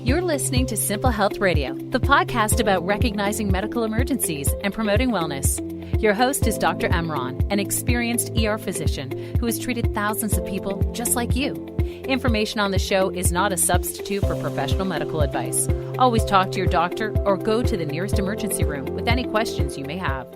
You're listening to Simple Health Radio, the podcast about recognizing medical emergencies and promoting wellness. Your host is Dr. Emron, an experienced ER physician who has treated thousands of people just like you. Information on the show is not a substitute for professional medical advice. Always talk to your doctor or go to the nearest emergency room with any questions you may have.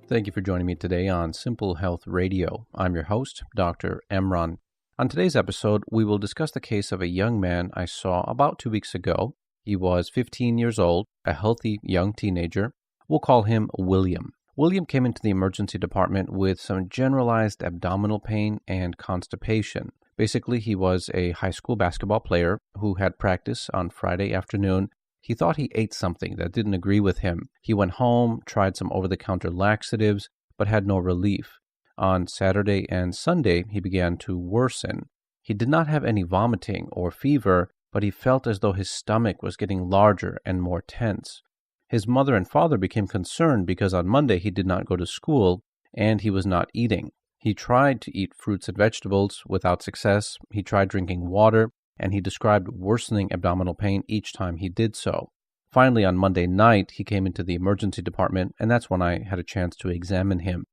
Thank you for joining me today on Simple Health Radio. I'm your host, Dr. Emron. On today's episode, we will discuss the case of a young man I saw about 2 weeks ago. He was 15 years old, a healthy young teenager. We'll call him William. William came into the emergency department with some generalized abdominal pain and constipation. Basically, he was a high school basketball player who had practice on Friday afternoon. He thought he ate something that didn't agree with him. He went home, tried some over-the-counter laxatives, but had no relief. On Saturday and Sunday, he began to worsen. He did not have any vomiting or fever, but he felt as though his stomach was getting larger and more tense. His mother and father became concerned because on Monday he did not go to school and he was not eating. He tried to eat fruits and vegetables without success. He tried drinking water, and he described worsening abdominal pain each time he did so. Finally, on Monday night, he came into the emergency department, and that's when I had a chance to examine him.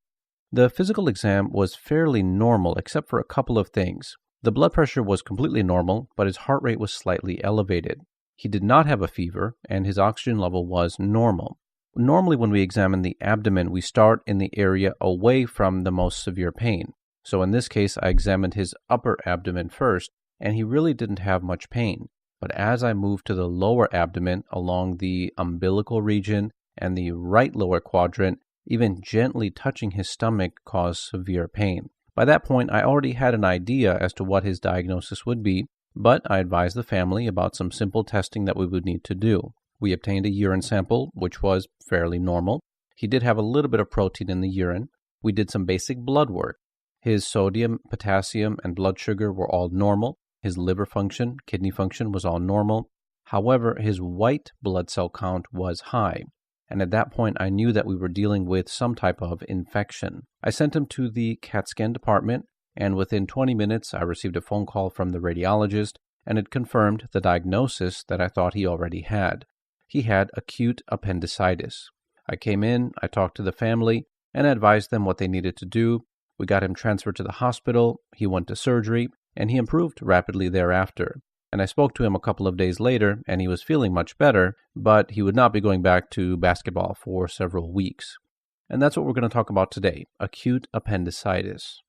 The physical exam was fairly normal, except for a couple of things. The blood pressure was completely normal, but his heart rate was slightly elevated. He did not have a fever, and his oxygen level was normal. Normally, when we examine the abdomen, we start in the area away from the most severe pain. So in this case, I examined his upper abdomen first, and he really didn't have much pain. But as I moved to the lower abdomen, along the umbilical region and the right lower quadrant, even gently touching his stomach caused severe pain. By that point, I already had an idea as to what his diagnosis would be, but I advised the family about some simple testing that we would need to do. We obtained a urine sample, which was fairly normal. He did have a little bit of protein in the urine. We did some basic blood work. His sodium, potassium, and blood sugar were all normal. His liver function, kidney function was all normal. However, his white blood cell count was high. And at that point, I knew that we were dealing with some type of infection. I sent him to the CAT scan department, and within 20 minutes, I received a phone call from the radiologist, and it confirmed the diagnosis that I thought he already had. He had acute appendicitis. I came in, I talked to the family, and advised them what they needed to do. We got him transferred to the hospital, he went to surgery, and he improved rapidly thereafter. And I spoke to him a couple of days later, and he was feeling much better, but he would not be going back to basketball for several weeks. And that's what we're going to talk about today, acute appendicitis.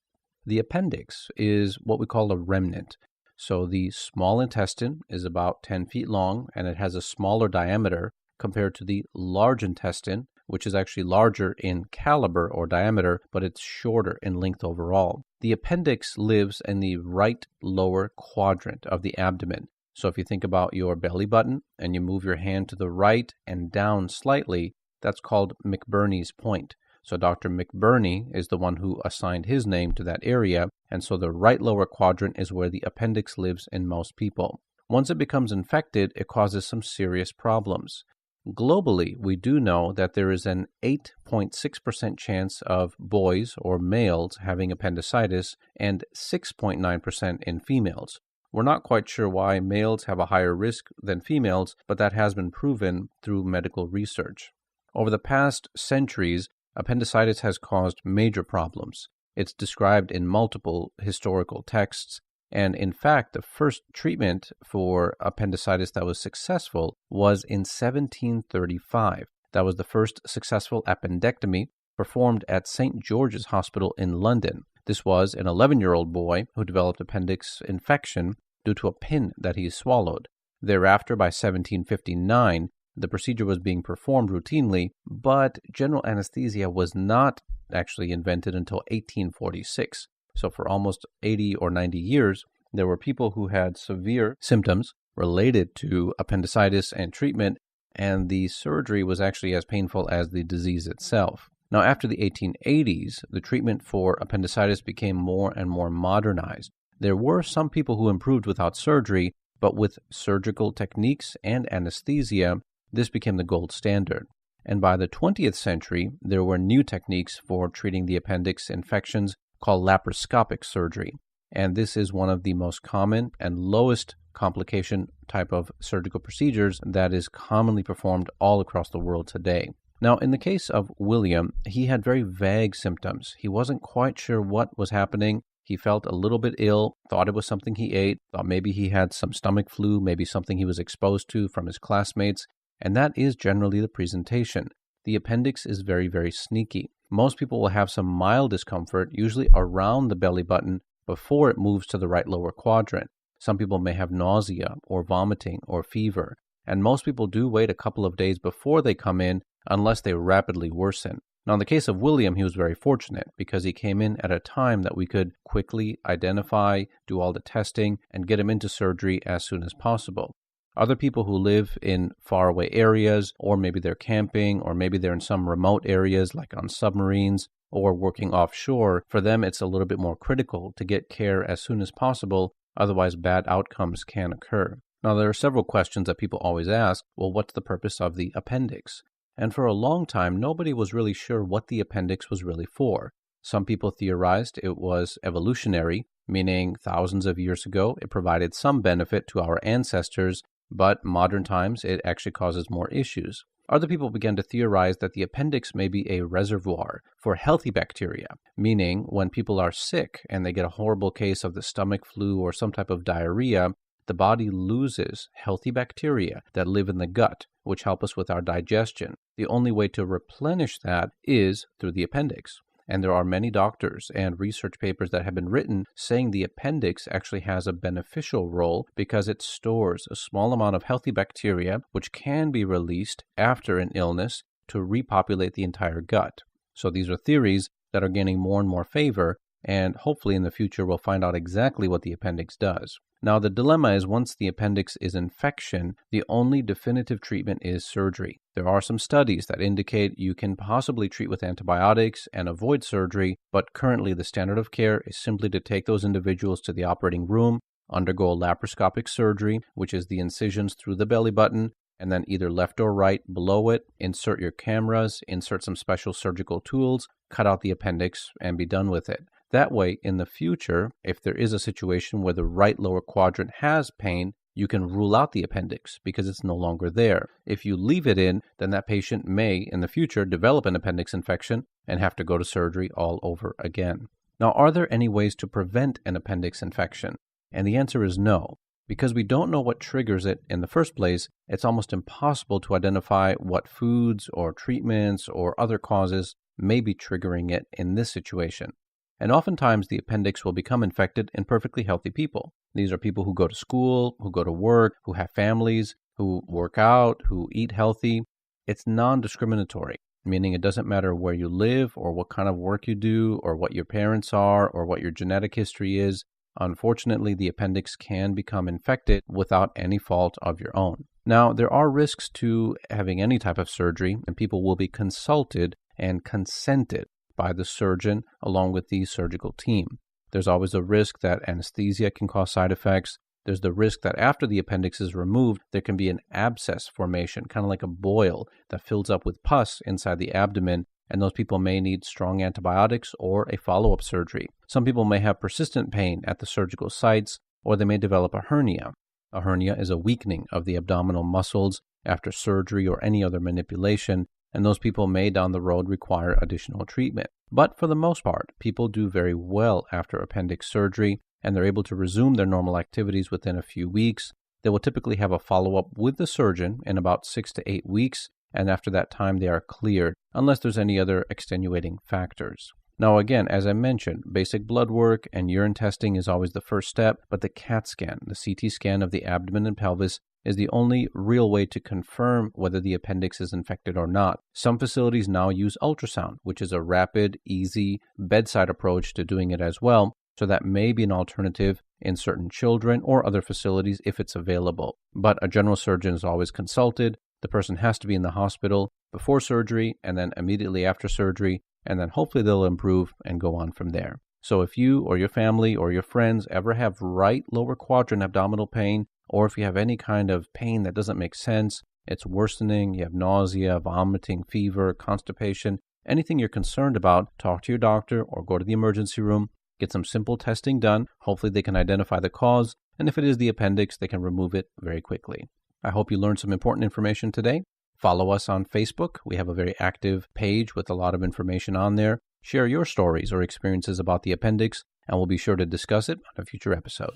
The appendix is what we call a remnant. So the small intestine is about 10 feet long, and it has a smaller diameter compared to the large intestine, which is actually larger in caliber or diameter, but it's shorter in length overall. The appendix lives in the right lower quadrant of the abdomen. So if you think about your belly button and you move your hand to the right and down slightly, that's called McBurney's point. So Dr. McBurney is the one who assigned his name to that area, and so the right lower quadrant is where the appendix lives in most people. Once it becomes infected, it causes some serious problems. Globally, we do know that there is an 8.6% chance of boys or males having appendicitis and 6.9% in females. We're not quite sure why males have a higher risk than females, but that has been proven through medical research. Over the past centuries, appendicitis has caused major problems. It's described in multiple historical texts. And in fact, the first treatment for appendicitis that was successful was in 1735. That was the first successful appendectomy performed at St. George's Hospital in London. This was an 11-year-old boy who developed appendix infection due to a pin that he swallowed. Thereafter, by 1759, the procedure was being performed routinely, but general anesthesia was not actually invented until 1846. So for almost 80 or 90 years, there were people who had severe symptoms related to appendicitis and treatment, and the surgery was actually as painful as the disease itself. Now, after the 1880s, the treatment for appendicitis became more and more modernized. There were some people who improved without surgery, but with surgical techniques and anesthesia, this became the gold standard. And by the 20th century, there were new techniques for treating the appendix infections called laparoscopic surgery. And this is one of the most common and lowest complication type of surgical procedures that is commonly performed all across the world today. Now, in the case of William, he had very vague symptoms. He wasn't quite sure what was happening. He felt a little bit ill, thought it was something he ate, thought maybe he had some stomach flu, maybe something he was exposed to from his classmates, and that is generally the presentation. The appendix is very, very sneaky. Most people will have some mild discomfort, usually around the belly button, before it moves to the right lower quadrant. Some people may have nausea or vomiting or fever, and most people do wait a couple of days before they come in unless they rapidly worsen. Now, in the case of William, he was very fortunate because he came in at a time that we could quickly identify, do all the testing, and get him into surgery as soon as possible. Other people who live in faraway areas, or maybe they're camping, or maybe they're in some remote areas like on submarines or working offshore, for them it's a little bit more critical to get care as soon as possible, otherwise bad outcomes can occur. Now, there are several questions that people always ask. Well, what's the purpose of the appendix? And for a long time, nobody was really sure what the appendix was really for. Some people theorized it was evolutionary, meaning thousands of years ago it provided some benefit to our ancestors, but modern times it actually causes more issues. Other people began to theorize that the appendix may be a reservoir for healthy bacteria, meaning when people are sick and they get a horrible case of the stomach flu or some type of diarrhea, the body loses healthy bacteria that live in the gut, which help us with our digestion. The only way to replenish that is through the appendix. And there are many doctors and research papers that have been written saying the appendix actually has a beneficial role because it stores a small amount of healthy bacteria which can be released after an illness to repopulate the entire gut. So these are theories that are gaining more and more favor, and hopefully in the future we'll find out exactly what the appendix does. Now, the dilemma is once the appendix is infection, the only definitive treatment is surgery. There are some studies that indicate you can possibly treat with antibiotics and avoid surgery, but currently the standard of care is simply to take those individuals to the operating room, undergo a laparoscopic surgery, which is the incisions through the belly button, and then either left or right below it, insert your cameras, insert some special surgical tools, cut out the appendix, and be done with it. That way, in the future, if there is a situation where the right lower quadrant has pain, you can rule out the appendix because it's no longer there. If you leave it in, then that patient may, in the future, develop an appendix infection and have to go to surgery all over again. Now, are there any ways to prevent an appendix infection? And the answer is no. Because we don't know what triggers it in the first place, it's almost impossible to identify what foods or treatments or other causes may be triggering it in this situation. And oftentimes the appendix will become infected in perfectly healthy people. These are people who go to school, who go to work, who have families, who work out, who eat healthy. It's non-discriminatory, meaning it doesn't matter where you live or what kind of work you do or what your parents are or what your genetic history is. Unfortunately, the appendix can become infected without any fault of your own. Now, there are risks to having any type of surgery, and people will be consulted and consented by the surgeon along with the surgical team. There's always a risk that anesthesia can cause side effects. There's the risk that after the appendix is removed, there can be an abscess formation, kind of like a boil that fills up with pus inside the abdomen, and those people may need strong antibiotics or a follow-up surgery. Some people may have persistent pain at the surgical sites, or they may develop a hernia. A hernia is a weakening of the abdominal muscles after surgery or any other manipulation, and those people may down the road require additional treatment. But for the most part, people do very well after appendix surgery, and they're able to resume their normal activities within a few weeks. They will typically have a follow-up with the surgeon in about 6 to 8 weeks, and after that time they are cleared, unless there's any other extenuating factors. Now again, as I mentioned, basic blood work and urine testing is always the first step, but the CAT scan, the CT scan of the abdomen and pelvis, is the only real way to confirm whether the appendix is infected or not. Some facilities now use ultrasound, which is a rapid, easy, bedside approach to doing it as well, so that may be an alternative in certain children or other facilities if it's available. But a general surgeon is always consulted. The person has to be in the hospital before surgery and then immediately after surgery, and then hopefully they'll improve and go on from there. So if you or your family or your friends ever have right lower quadrant abdominal pain, or if you have any kind of pain that doesn't make sense, it's worsening, you have nausea, vomiting, fever, constipation, anything you're concerned about, talk to your doctor or go to the emergency room, get some simple testing done. Hopefully they can identify the cause, And if it is the appendix, they can remove it very quickly. I hope you learned some important information today. Follow us on Facebook. We have a very active page with a lot of information on there. Share your stories or experiences about the appendix, and we'll be sure to discuss it on a future episode.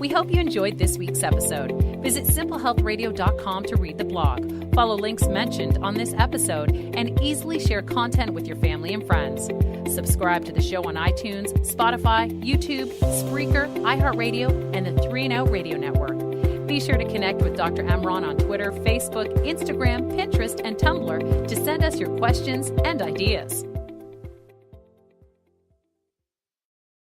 We hope you enjoyed this week's episode. Visit simplehealthradio.com to read the blog, follow links mentioned on this episode, and easily share content with your family and friends. Subscribe to the show on iTunes, Spotify, YouTube, Spreaker, iHeartRadio, and the 3 and Out Radio Network. Be sure to connect with Dr. Emron on Twitter, Facebook, Instagram, Pinterest, and Tumblr to send us your questions and ideas.